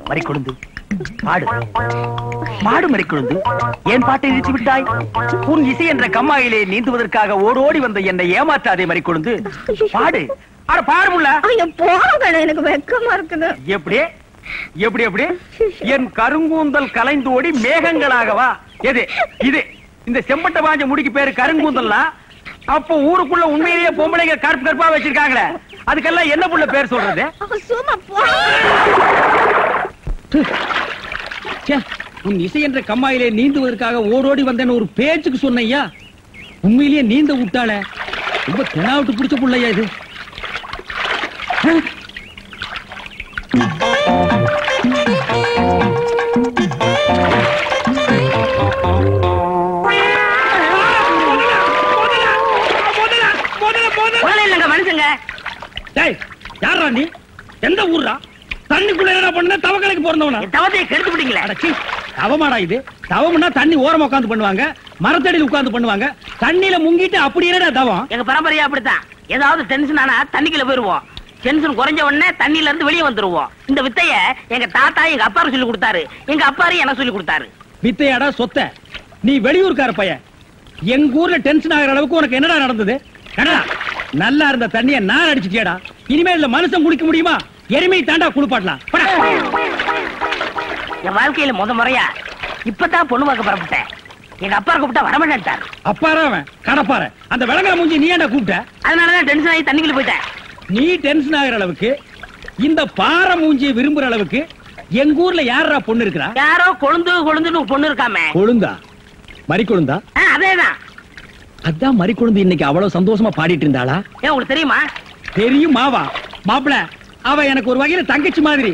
மறிக்கொழுந்து பாடு பாடு மறிக்கொழுந்து. ஏன் பாட்டை இழுத்து விட்டாய்? உன் இசை என்ற கம்மாயிலே நீந்துவதற்காக ஓடோடி வந்த என்னை ஏமாற்றாதே மறிக்கொழுந்து. பாடு. அட பாடு முல்ல. எனக்கு வெக்கமா இருக்குது. எப்படி எப்படி எப்படி? என் கருங்கூந்தல் கலைந்து ஓடி மேகங்களாகவா? எது இது? இந்த செம்பட்ட வாஞ்ச முடிக்கு பேரு கருங்கூந்தல்னா அப்போ ஊருக்குள்ள உண்மையிலேயே பொம்பளைங்க கருப்பு கருப்பா வச்சிருக்காங்களே, அதுக்கெல்லாம் என்ன புள்ள பேர் சொல்றது? உன் இசை என்ற கம்மாயிலே நீந்துவதற்காக ஓடோடி வந்தேன்னு ஒரு பேச்சுக்கு சொன்னையா, உண்மையிலேயே நீந்த விட்டாள. ரொம்ப தெனாவிட்டு பிடிச்ச புள்ளையா இது. மனுஷங்க யாரா நீ? எந்த ஊர்ரா? தண்ணிக்குள்ள என்ன பண்ண? தவக்கலைக்கு பிறந்தவனா? தவத்தை கெடுத்து விட்டீங்களே. தவமாடா இது? தவம்னா தண்ணி ஓரமா உட்கார்ந்து பண்ணுவாங்க, மரத்தடியில் உட்கார்ந்து பண்ணுவாங்க. தண்ணியில முங்கிட்டு அப்படி என்னடா தவம்? எங்க பரம்பரையா அப்படித்தான். ஏதாவது டென்ஷன் ஆனா தண்ணிக்குள்ள போயிருவோம். டென்ஷன் குறைஞ்ச உடனே தண்ணியில இருந்து வெளியே வந்துருவோம். இந்த வித்தைய எங்க தாத்தா எங்க அப்பாரு சொல்லி கொடுத்தாரு, எங்க அப்பாரு எனக்கு சொல்லி கொடுத்தாரு. வித்தையாடா சொத்த? நீ வெளியூர்கார பையன். எங்க ஊர்ல டென்ஷன் ஆகிற அளவுக்கு உனக்கு என்னடா நடந்தது? நல்லா இருந்த தண்ணிய நான் அடிச்சுட்டியாடா. இனிமே இல்ல மனுஷன் குளிக்க முடியுமா? எருமை தாண்டா குளிப்பாட்டலாம். என் வாழ்க்கையில முத முறையா இப்பதான் பொண்ணு பார்க்க புறப்பட்டேன். எங்க அப்பா கூப்பிட்டா வரமாட்டார். அப்பாரா அவன் கடப்பார. அந்த விளங்கா மூஞ்சி நீ ஏன்டா கூப்பிட்ட? அதனாலதான் டென்ஷன் ஆகி தண்ணிக்குள்ள போயிட்டேன். நீ டென்ஷன் ஆகிற அளவுக்கு, இந்த பாறை மூஞ்சியை விரும்புற அளவுக்கு எங்க ஊர்ல யாரா பொண்ணு இருக்கிறா? யாரோ கொழுந்து கொழுந்துன்னு பொண்ணு இருக்காமே. கொழுந்தா? மறி கொழுந்தா? அதேதான். அதான் மறி கொழுந்து இன்னைக்கு அவ்வளவு சந்தோஷமா பாடிட்டு இருந்தாளா? ஏன் உங்களுக்கு தெரியுமா? தெரியும் மாவா. மாப்பிள அவ எனக்கு ஒரு வகையில தங்கச்சி மாதிரி.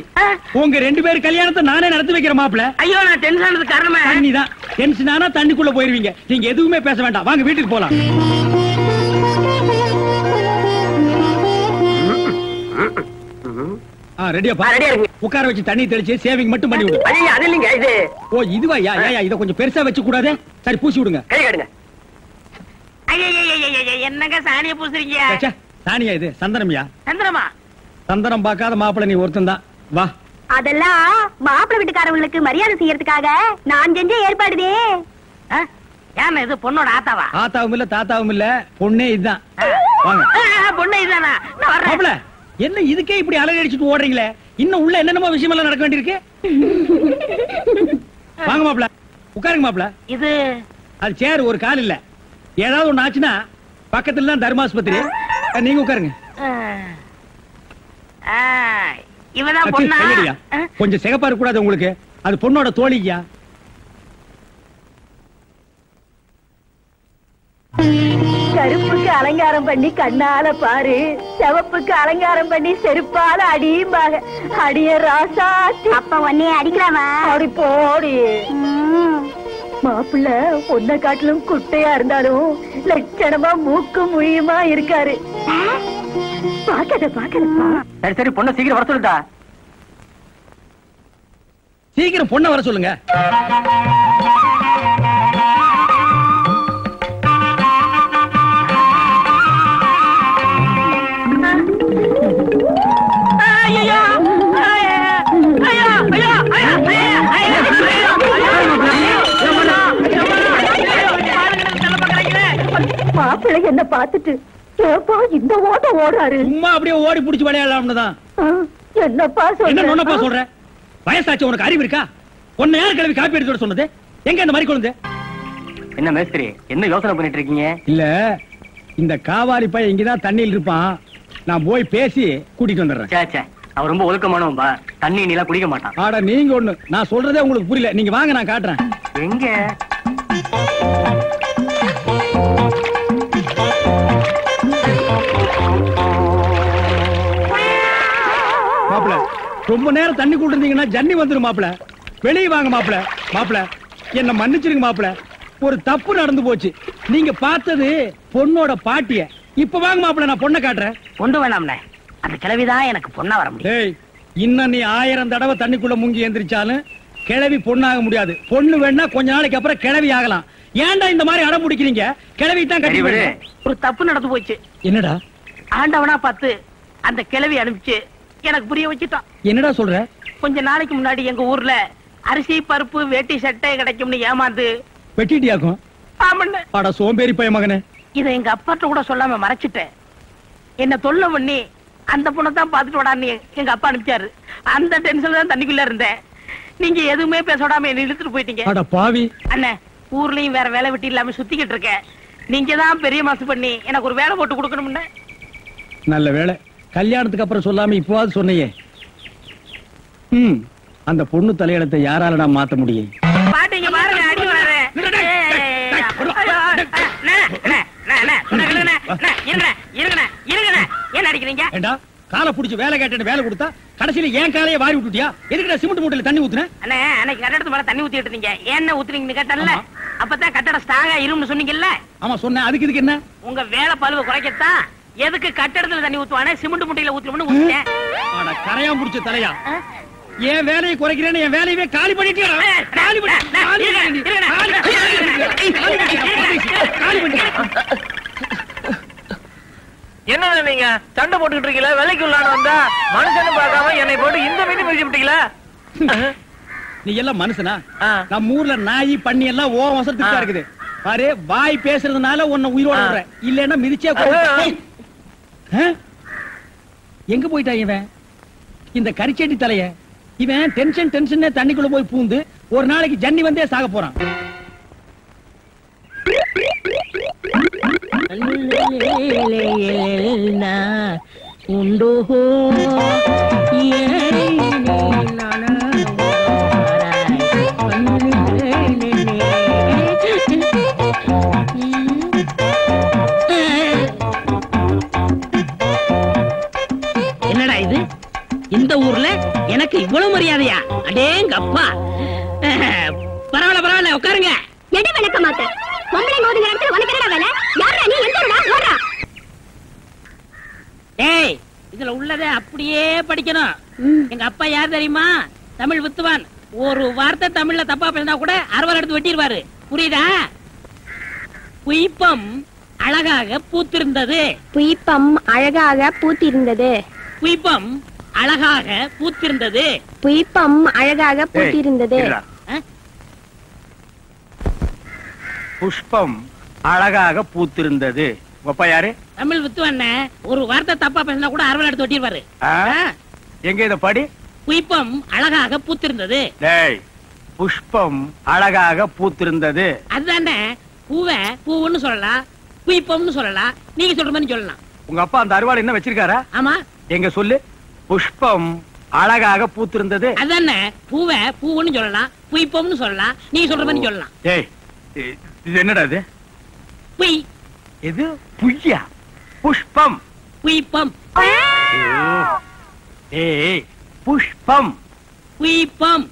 உங்க ரெண்டு பேர் கல்யாணத்தை நானே நடத்தி வைக்கிற மாப்பிள. ஐயோ, நான் டென்ஷன் ஆனது காரணமே தண்ணிதான். டென்ஷன் ஆனா தண்ணிக்குள்ள போயிருவீங்க. நீங்க எதுவுமே பேச வேண்டாம், வாங்க வீட்டுக்கு போலாம். ரெடியாப்பா? உட்கார வச்சு தண்ணி தெளிச்சு சேவிங் மட்டும் பண்ணி விடு. அது இல்லைங்க இது. ஓ இதுவா? இத கொஞ்சம் பெருசா வச்சு கூடாது. சரி பூசி விடுங்க. கை கடுங்க. என்னங்க சாணிய பூசுறீங்க? சாணியா இது? சந்தனம்யா. சந்தனமா? சந்தனம் பார்க்காத மாப்பிள்ள நீ ஒருத்தன் தான். வா. அதெல்லாம் மாப்பிள்ள வீட்டுக்காரங்களுக்கு மரியாதை செய்யறதுக்காக நான் செஞ்ச ஏற்பாடுதே. ஏன் இது பொண்ணோட ஆத்தாவா? ஆத்தாவும் இல்ல தாத்தாவும் இல்ல, பொண்ணே இதுதான். வாங்க. பொண்ணே இதுதானா? மாப்பிள்ள என்ன இதுக்கே இப்படி அலறி அடிச்சுட்டு ஓடுறீங்களே? இன்னும் உள்ள என்னென்னமோ விஷயம் எல்லாம் நடக்க வேண்டியிருக்கு. வாங்க மாப்பிள்ள, உட்காருங்க மாப்பிள்ள. இது அது சேர், ஒரு கால் இல்ல. ஏதாவது ஒண்ணு ஆச்சுன்னா பக்கத்துல தான் தர்மாஸ்பத்திரி. நீங்க உட்காருங்க. இவதான் பொண்ணா? கொஞ்சம் சிகப்பா இருக்க கூடாது உங்களுக்கு? அது பொண்ணோட தோழியா? கருப்புக்கு அலங்காரம் பண்ணி கண்ணால பாரு, சிவப்புக்கு அலங்காரம் பண்ணி செருப்பால அடியும்பாங்க. அடிய ராசா. அப்ப உன்னைய அடிக்கலாமா? அப்படி போடி. மாப்பிள்ள பொண்ண காட்டிலும் குட்டையா இருந்தாலும் லட்சணமா மூக்கு முழியுமா இருக்காரு. பாக்கத பாக்கதப்பா. சரி சரி, பொண்ண சீக்கிரம் வர சொல்லுடா. சீக்கிரம் பொண்ண வர சொல்லுங்க. மாப்பிள்ளை என்ன பார்த்துட்டு இந்த ஓட்ட ஓடுறாரு. சும்மா அப்படியே ஓடி புடிச்சு விளையாடலாம்னு தான். என்னப்பா சொல்ற? வயசாச்சு, உனக்கு அறிவு இருக்கா? உன்னை யார் கிளம்பி காப்பி எடுத்து சொன்னது? எங்க இந்த மாதிரி குழந்தை? என்ன மேஸ்திரி, என்ன யோசனை பண்ணிட்டு இருக்கீங்க? இல்ல, இந்த காவாலி பையன் இங்கதான் தண்ணியில் இருப்பான். நான் போய் பேசி கூட்டிட்டு வந்துடுறேன். அவர் ரொம்ப ஒழுக்கமானவன்பா, தண்ணி நீலாம் குடிக்க மாட்டான். ஆடா நீங்க ஒண்ணு, நான் சொல்றதே உங்களுக்கு புரியல. நீங்க வாங்க, நான் காட்டுறேன். எங்க? மாப்பிள ரொம்ப நேரம் தண்ணி கூட்டிருந்தீங்கன்னா ஜன்னி வந்துரும் மாப்பிள. வெளியே வாங்க மாப்பிள. மாப்பிள என்ன மன்னிச்சிருங்க மாப்பிள, ஒரு தப்பு நடந்து போச்சு. நீங்க பார்த்தது பொண்ணோட பாட்டிய. இப்ப வாங்க மாப்பிள, நான் பொண்ணை காட்டுறேன். கொண்டு வேணாம்னே, அந்த கிழவிதான் எனக்கு பொண்ணா வர முடியும். இன்னும் நீ 1000 தடவை தண்ணிக்குள்ள முங்கி எந்திரிச்சாலும் கிழவி பொண்ணாக முடியாது. பொண்ணு வேணா கொஞ்ச நாளைக்கு அப்புறம் கிழவி ஆகலாம். ஏன்டா இந்த மாதிரி அடம் பிடிக்கிறீங்க? கிழவி தான் கட்டி. ஒரு தப்பு நடந்து போச்சு. என்னடா? ஆண்டவனா பார்த்து அந்த கிழவி அனுப்பிச்சு எனக்கு புரிய வச்சுட்டான். என்னடா சொல்ற? கொஞ்ச நாளைக்கு முன்னாடி எங்க ஊர்ல அரிசி பருப்பு வேட்டி சட்டை கிடைக்கும்னு ஏமாந்து வெட்டிட்டியாக்கும். ஆமண்ண. அட சோம்பேறி பைய மகனே. இத எங்க அப்பாட்ட கூட சொல்லாம மறைச்சிட்டேன். என்ன தொல்லை பண்ணி அந்த பொண்ணை தான் பாத்துட்டு விடான்னு எங்க அப்பா அனுப்பிச்சாரு. அந்த டென்ஷன்ல தான் தண்ணிக்குள்ள இருந்தேன். நீங்க எதுவுமே பேச விடாம என்ன இழுத்துட்டு போயிட்டீங்க. அட பாவி. அண்ணே, ஊர்லயும் வேற வேலை வெட்டி இல்லாம சுத்திக்கிட்டு இருக்கேன். நீங்க தான் பெரிய மாசு பண்ணி எனக்கு ஒரு வேலை போட்டு கொடுக்கணும்னு. நல்ல வேலை, கல்யாணத்துக்கு அப்புறம் சொல்லாம இப்பவாது சொன்னையே. அந்த பொண்ணு தலையெழுத்தை யாராலடா மாத்த முடியும்? பாட்டீங்க பாருங்க, அடி வர என்ன அடிக்கிறீங்க? காலை புடிச்சு வேலை கேட்டு வேலை கொடுத்தா கடைசியில ஏன் காலையை வாரி விட்டுட்டியா? எதுக்குடா சிமெண்ட் மூட்டையில தண்ணி ஊத்துன? அண்ணே, அன்னைக்கு கட்டடத்து மேல தண்ணி ஊத்திட்டு இருந்தீங்க. என்ன ஊத்துறீங்கன்னு கேட்டல, அப்பதான் கட்டடம் ஸ்ட்ராங்கா இரும்னு சொன்னீங்கல்ல. ஆமா சொன்னேன். அதுக்கு இதுக்கு என்ன? உங்க வேலை பழுவ குறைக்கத்தான் எதுக்கு கட்டடத்துல தண்ணி ஊத்துவானே சிமெண்ட் மூட்டையில ஊத்துறோம்னு ஊத்திட்டேன். ஆனா கரையா முடிச்ச தலையா, என் வேலையை குறைக்கிறேன்னு என் வேலையவே காலி பண்ணிட்டியா? என்ன நீங்க சண்டை போட்டுக்கிட்டு இருக்கீங்களா? வேலைக்கு உள்ளான வந்தா மனுஷன்னு பார்க்காம என்னை போட்டு இந்த மீது மிதிச்சு விட்டீங்களா? நீ எல்லாம் மனுஷனா? நம்ம ஊர்ல நாய் பண்ணி எல்லாம் ஓ வசத்துக்கு இருக்குது பாரு. வாய் பேசுறதுனால உன்னை உயிரோட விடுறேன், இல்லன்னா மிதிச்சே. எங்க போயிட்டா இவன் இந்த கரிச்செட்டி தலைய? இவன் டென்ஷன் தண்ணிக்குள்ள போய் பூந்து ஒரு நாளைக்கு ஜன்னி வந்தே சாக போறான். உண்டோ என்னடா இது? இந்த ஊர்ல எனக்கு இவ்வளவு மரியாதையா? அடேங்கப்பா. பரவாயில்ல உட்காருங்க. எடை விளக்க மாட்டேன். பொம்பளை மோதுகிற இடத்துல உனக்கு என்னடா வேலை? யாரா நீ? எந்த ஊரா? ஓடா. டேய், இதுல உள்ளதை அப்படியே படிக்கணும். எங்க அப்பா யார் தெரியுமா? தமிழ் வித்துவான். ஒரு வார்த்தை தமிழ்ல தப்பா பேசினா கூட அறுவல் எடுத்து வெட்டிடுவாரு. புரியுதா? புய்பம் அழகாக பூத்திருந்தது. புய்பம் அழகாக பூத்திருந்தது. புய்பம் அழகாக பூத்திருந்தது. புய்பம் அழகாக பூத்திருந்தது. புஷ்பம் அழகாக பூத்திருந்தது. அப்பா யாரு? தமிழ் வித்துவான். ஒரு வார்த்தை தப்பா பேசினா கூட அறுவல் எடுத்து வெட்டிடுவாரு. எங்க இத படி? புய்பம் அழகாக பூத்திருந்தது. டேய், புஷ்பம் அழகாக பூத்திருந்தது. அதுதானே. பூவை பூவுன்னு சொல்லலாம், புய்பம்னு சொல்லலாம். நீங்க சொல்ற மாதிரி சொல்லலாம். உங்க அப்பா அந்த அறுவாள் என்ன வச்சிருக்காரா? ஆமா. எங்க சொல்லு. புஷ்பம் அழகாக பூத்திருந்தது. அதுதானே. பூவை பூவுன்னு சொல்லலாம், புய்பம்னு சொல்லலாம். நீங்க சொல்ற மாதிரி சொல்லலாம். டேய், இது என்னடா இது? புய். இது புய்யா? புஷ்பம் புய்பம். ஏய், புஷ்பம் புய்பம்.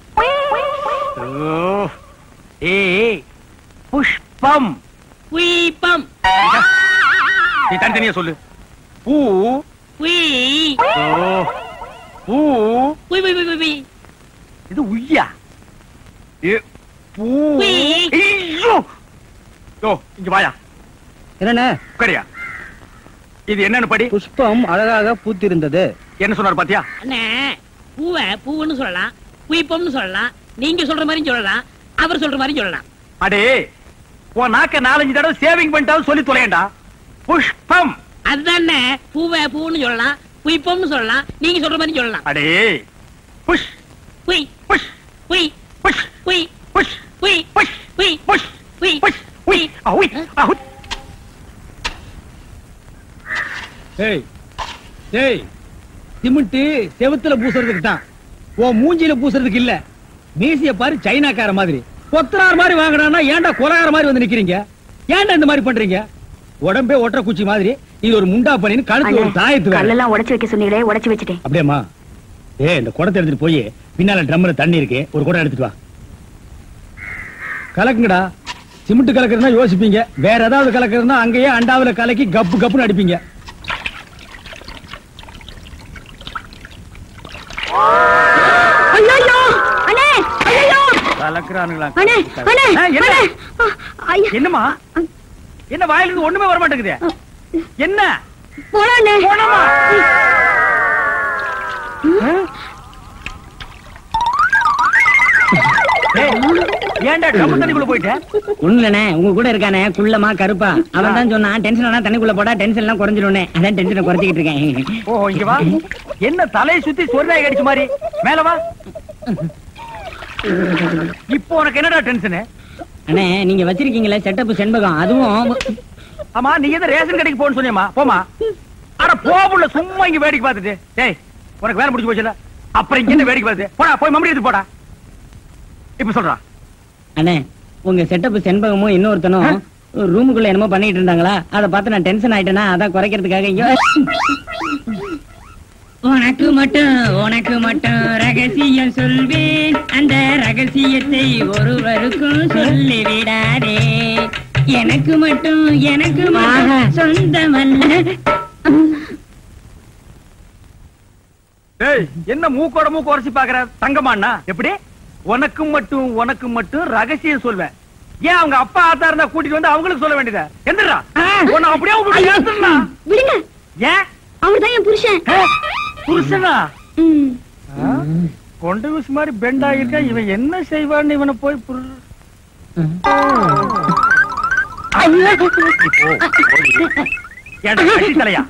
ஏய், புஷ்பம் புய்பம். நீ தனித்தனியா சொல்லு. பூ புய். பூ புய் புய் புய் புய். இது உய்யா? பூ. ஐயோ, இங்க வாயா. என்ன உட்காரியா. இது என்னன்னு படி. புஷ்பம் அழகாக பூத்திருந்தது. என்ன சொன்னார் பாத்தியா? அண்ணே, பூவை பூவுன்னு சொல்லலாம், புய்பம்னு சொல்லலாம். நீங்க சொல்ற மாதிரி சொல்லலாம், அவர் சொல்ற மாதிரி சொல்லலாம். அடே, உன் நாக்க 4-5 தடவை சேவிங் பண்ணிட்டாலும் சொல்லி தொலையண்டா. புஷ்பம். அதுதானே. பூவை பூன்னு சொல்லலாம், புய்பம்னு சொல்லலாம். நீங்க சொல்ற மாதிரி சொல்லலாம். அடே, புஷ் புய் புஷ் புய் புஷ் புய் புஷ் புய் புஷ் புய் புஷ் புய் புஷ் உய் அவுய் அவுய். ஏய் ஏய், சிமெண்ட் செவுத்துல பூசுறதுக்கு தான், உன் மூஞ்சில பூசுறதுக்கு இல்ல. மீசிய பாரு, சைனாக்கார மாதிரி கொத்தனார் மாதிரி வாங்கினா ஏன்டா கொலகார மாதிரி வந்து நிக்கிறீங்க? ஏன்டா இந்த மாதிரி பண்றீங்க? உடம்பே ஒற்ற குச்சி மாதிரி இது ஒரு முண்டா பண்ணின்னு கழுத்து ஒரு தாயத்து கல்லெல்லாம் உடைச்சு வைக்க சொன்னீங்களே, உடைச்சு வச்சுட்டேன். அப்படியேம்மா. இந்த குடத்தை எடுத்துட்டு போய் பின்னால ட்ரம்ல தண்ணி இருக்கு, ஒரு குடம் எடுத்துட்டு வா. கலக்குங்கடா. சிமெண்ட் கலக்குறதுனா யோசிப்பீங்க, வேற ஏதாவது கலக்குறதுனா அங்கேயே அண்டாவில கலக்கி கப்பு கப்புன்னு அடிப்பீங்க. என்னமா? என்ன வாயிலிருந்து ஒண்ணுமே வர மாட்டேங்குது? என்ன போறானே போனமா ஏன்டா டப்பு தண்ணிக்குள்ள போயிட்ட? ஒண்ணுலண்ணே உங்க கூட இருக்கானே குள்ளமா கருப்பா அவன் தான் சொன்னான் டென்ஷன் ஆனா தண்ணிக்குள்ள போடா டென்ஷன் எல்லாம் குறைஞ்சிடும். அதான் டென்ஷனை குறைச்சிக்கிட்டு இருக்கேன். ஓ இங்க வா. என்ன தலையை சுத்தி சொர்ணாய் கடிச்ச மாதிரி மேல வா. இப்போ உனக்கு என்னடா டென்ஷன்? அண்ணே நீங்க வச்சிருக்கீங்களே செட்டப் செண்பகம் அதுவும். ஆமா நீ எதை ரேஷன் கடைக்கு போன்னு சொன்னியம்மா போமா. அட போபுள்ள சும்மா இங்க வேடிக்கை பார்த்துட்டு. டேய் உனக்கு வேலை முடிஞ்சு போச்சுல அப்புறம் இங்க என்ன வேடிக்கை பார்த்து போடா போய் மம்படி எடுத்து போடா. இப்ப சொல்றா அண்ணே உங்க செட்டப் செண்பகமும் இன்னொருத்தனும் ரூமுக்குள்ள என்னமோ பண்ணிட்டு இருந்தாங்களா அதை பார்த்து நான் டென்ஷன் ஆயிட்டேனா அதான் குறைக்கிறதுக்காக இங்க உனக்கு மட்டும் ரகசியம் சொல்வேன் அந்த ரகசியத்தை ஒருவருக்கும் சொல்லி விடாதே எனக்கு மட்டும் சொந்தமல்ல. டேய் என்ன மூக்கோட மூக்கு உரைச்சி பாக்குற தங்கமாண்ணா எப்படி? உனக்கு மட்டும் ரகசியம் சொல்வேன். ஏன் அவங்க அப்பா ஆத்தா இருந்தா கூட்டிட்டு வந்து அவங்களுக்கு சொல்ல வேண்டியதா? எந்திரா உன்னை அப்படியே விடுங்க. ஏன் அவர்தான் என் புருஷன். புருஷனா? கொண்டு விசு மாதிரி பெண்டா இருக்க இவன் என்ன செய்வான்னு இவனை போய் தலையா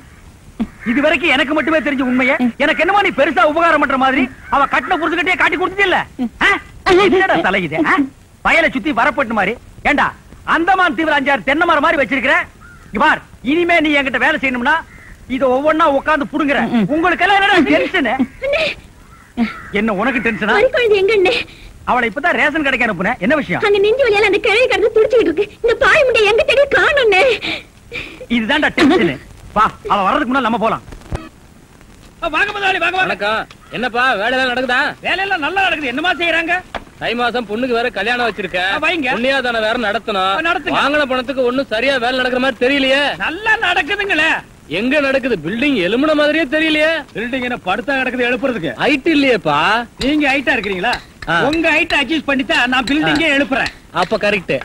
இது வரைக்கும் எனக்கு மட்டுமே தெரிஞ்ச உண்மைய எனக்கு என்னமா நீ பெருசா உபகாரம் பண்ற மாதிரி அவ கட்டின புருஷகிட்டே காட்டி கொடுத்தது இல்ல? என்னடா தலையுது வயலை சுத்தி வரப்பட்டு மாதிரி. ஏண்டா அந்தமான் தீவிர 5-6 தென்னை மரம் மாதிரி வச்சிருக்கிற. பார் இனிமே நீ என்கிட்ட வேலை செய்யணும்னா இத ஒவ்வொன்னா உட்கார்ந்து புடுங்குற. உங்களுக்கு எல்லாம் என்னடா டென்ஷன்? என்ன உனக்கு டென்ஷனா? அவளை இப்பதான் ரேஷன் கடைக்கு அனுப்புனேன். என்ன விஷயம்? அங்க நெஞ்சு வலியால அந்த கிழவி கடந்து துடிச்சிட்டு இருக்கு. இந்த பாய் முண்டை எங்க தேடி காணோம்னே. இதுதான்டா டென்ஷன். வா அவ வர்றதுக்கு முன்னால நம்ம போலாம். வாங்க முதலாளி வாங்க. வணக்கம். என்னப்பா வேலை எல்லாம் நடக்குதா? வேலை எல்லாம் நல்லா நடக்குது. என்னமா செய்யறாங்க? தை மாசம் பொண்ணுக்கு வேற கல்யாணம் வச்சிருக்கேன். வைங்க. புண்ணியாதான வேற நடத்தணும். வாங்கின பணத்துக்கு ஒண்ணும் சரியா வேலை நடக்கிற மாதிரி தெரியலையே. நல்லா நடக்குதுங்களே. எங்க நடக்குது? பில்டிங் எலும்புன மாதிரியே தெரியலையே. பில்டிங் என்ன படுத்தா நடக்குது எழுப்புறதுக்கு? ஹைட் இல்லையேப்பா. நீங்க ஹைட்டா இருக்கிறீங்களா? உங்க ஹைட் அட்ஜஸ்ட் பண்ணிட்டா நான் பில்டிங்கே எழுப்புறேன். அப்ப கரெக்ட்.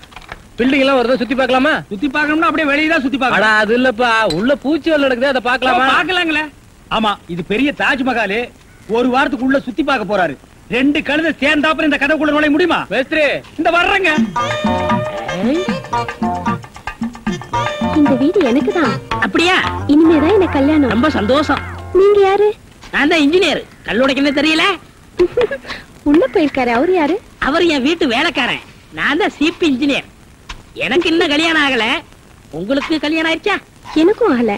பில்டிங் எல்லாம் வருதா சுத்தி பார்க்கலாமா? சுத்தி பார்க்கணும்னா அப்படியே வெளிய தான் சுத்தி பார்க்கணும். அட அது இல்லப்பா உள்ள பூச்சி வேலை நடக்குது அத பார்க்கலாமா? பார்க்கலாங்களே. ஆமா இது பெரிய தாஜ்மஹால். ஒரு வாரத்துக்குள்ள சுத்தி பார்க்க போறாரு. 2 கழுதை சேர்ந்தாப்புல இந்த கதைக்குள்ள நுழைய முடியுமா? மேஸ்திரி இந்த வர்றங்க. இந்த வீடு எனக்கு தான். அப்படியா? இனிமேதான் எனக்கு கல்யாணம். ரொம்ப சந்தோஷம். நீங்க யாரு? நான் தான் இன்ஜினியர். கல்லுடைக்கவே தெரியல. உள்ள போயிருக்காரு. அவரு யாரு? அவர் என் வீட்டு வேலைக்காரன். நான் தான் சிபி இன்ஜினியர். எனக்கு இன்னும் கல்யாணம் ஆகல. உங்களுக்கு கல்யாணம் ஆயிடுச்சா? எனக்கும் ஆகல.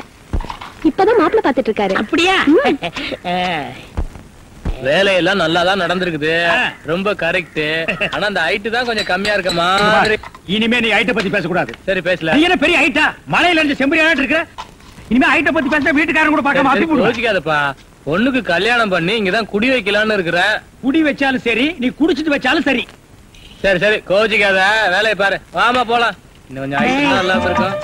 இப்பதான் மாப்பிள்ளை பாத்துட்டு இருக்காரு. அப்படியா? வேலையெல்லாம் நல்லாதான் நடந்திருக்குது. ரொம்ப கரெக்ட். ஆனா அந்த ஹைட் தான் கொஞ்சம் கம்மியா இருக்கமா. இனிமே நீ ஹைட்ட பத்தி பேசக்கூடாது. சரி பேசல. நீ என்ன பெரிய ஹைட்டா? மலையில இருந்து செம்பரியாட்டு இருக்க. இனிமே ஹைட்ட பத்தி பேசினா வீட்டுக்காரங்க கூட பார்க்காம அப்படி போடுவாங்க. யோசிக்காதப்பா. பொண்ணுக்கு கல்யாணம் பண்ணி இங்கதான் குடி வைக்கலாம்னு இருக்கிறேன். குடி வச்சாலும் சரி நீ குடிச்சிட்டு வச்சாலும் சரி. சரி சரி கோச்சிக்காத. வேலையை பாரு. வாமா போலாம். இன்னும் கொஞ்சம் ஹைட் நல்லா இருக்கும்.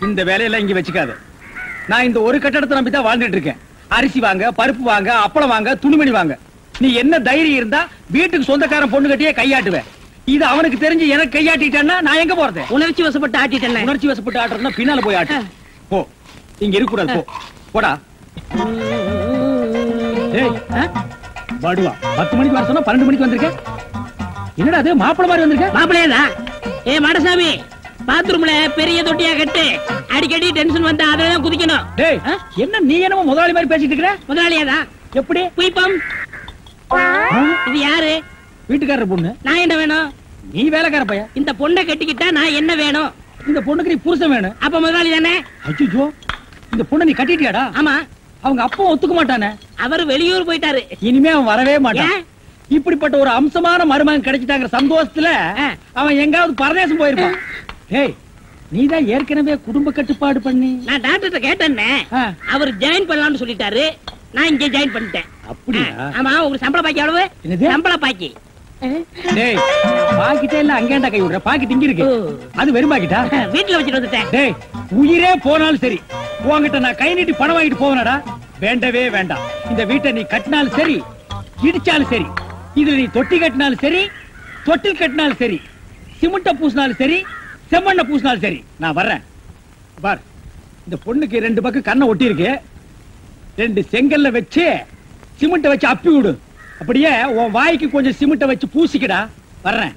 இந்த வேலையெல்லாம் இங்க வச்சுக்காத. நான் இந்த ஒரு கட்டடத்தை நம்பி தான் வாழ்ந்துட்டு இருக்கேன். அரிசி வாங்க, பருப்பு வாங்க, அப்பளம் வாங்க, துணிமணி வாங்க. நீ என்ன தைரியம் இருந்தா வீட்டுக்கு சொந்தக்காரன் பொண்ணு கட்டியே கையாட்டுவேன். இது அவனுக்கு தெரிஞ்சு எனக்கு கையாட்டிட்டேன்னா நான் எங்க போறது? உணர்ச்சி வசப்பட்டு ஆட்டிட்டேன். உணர்ச்சி வசப்பட்டு ஆட்டுறதுன்னா பின்னால போய் ஆட்டு. போ இங்க இருக்க கூடாது. போ போடா. வாடுவா 10 மணிக்கு வர சொன்னா 12 மணிக்கு வந்திருக்க. என்னடா அது மாப்பிள மாதிரி வந்திருக்க? மாப்பிளையதான். ஏ மாடசாமி பாத்ரூம்ல பெரிய தொட்டியா கட்டு. அடிக்கடி டென்ஷன் வந்தா அதெல்லாம் குதிக்கணும். டேய் என்ன நீ என்னமோ முதலாளி மாதிரி பேசிட்டு இருக்கற? முதலாளியாதான். எப்படி? குயிப்பம். இது யாரு? வீட்டுக்காரர் பொண்ணு. நான் என்ன வேணும்? நீ வேலைக்கார பையன். இந்த பொண்ணை கட்டிக்கிட்டா நான் என்ன வேணும்? இந்த பொண்ணுக்கு நீ புருஷன் வேணும். அப்ப முதலாளி தானே? ஐயோ இந்த பொண்ணை நீ கட்டிட்டியாடா? ஆமா. அவங்க அப்பா ஒத்துக்க மாட்டானே. அவர் வெளியூர் போயிட்டாரு. இனிமே அவன் வரவே மாட்டான். இப்படிப்பட்ட ஒரு அம்சமான மருமகன் கிடைச்சிட்டாங்கிற சந்தோஷத்துல அவன் எங்காவது பரதேசம் போயிருப்பான். டேய் நீதான் ஏற்கனவே குடும்ப கட்டுப்பாடு பண்ணி. நான் டாக்டர்ட்ட கேட்டேன்னே. அவர் ஜாயின் பண்ணலாம்னு சொல்லிட்டாரு. நான் இங்க ஜாயின் பண்ணிட்டேன். அப்படியா? ஆமா. உங்களுக்கு சம்பள பாக்கி எவ்வளவு? சம்பள பாக்கி. டேய் பாக்கிட்டே இல்ல அங்கேண்டா கை விடுற. பாக்கெட் இங்க இருக்கு. அது வெறும் பாக்கிட்டா? வீட்டுல வச்சிட்டு வந்துட்டேன். டேய் உயிரே போனாலும் சரி உன்கிட்ட நான் கை நீட்டி பணம் வாங்கிட்டு போவேனடா? வேண்டவே வேண்டாம். இந்த வீட்டை நீ கட்டினாலும் சரி இடிச்சாலும் சரி, இதுல நீ தொட்டி கட்டினாலும் சரி தொட்டில் கட்டினாலும் சரி, சிமெண்ட பூசினாலும் சரி, செம்மண்ண பூசினாலும் சரி, நான் வர்றேன். பார், இந்த பொண்ணுக்கு 2 பக்கம் கண்ணை ஒட்டி இருக்கு. 2 செங்கல்ல வச்சு சிமெண்ட வச்சு அப்பி விடு. அப்படியே உன் வாய்க்கு கொஞ்சம் சிமெண்ட வச்சு பூசிக்கடா. வர்றேன்.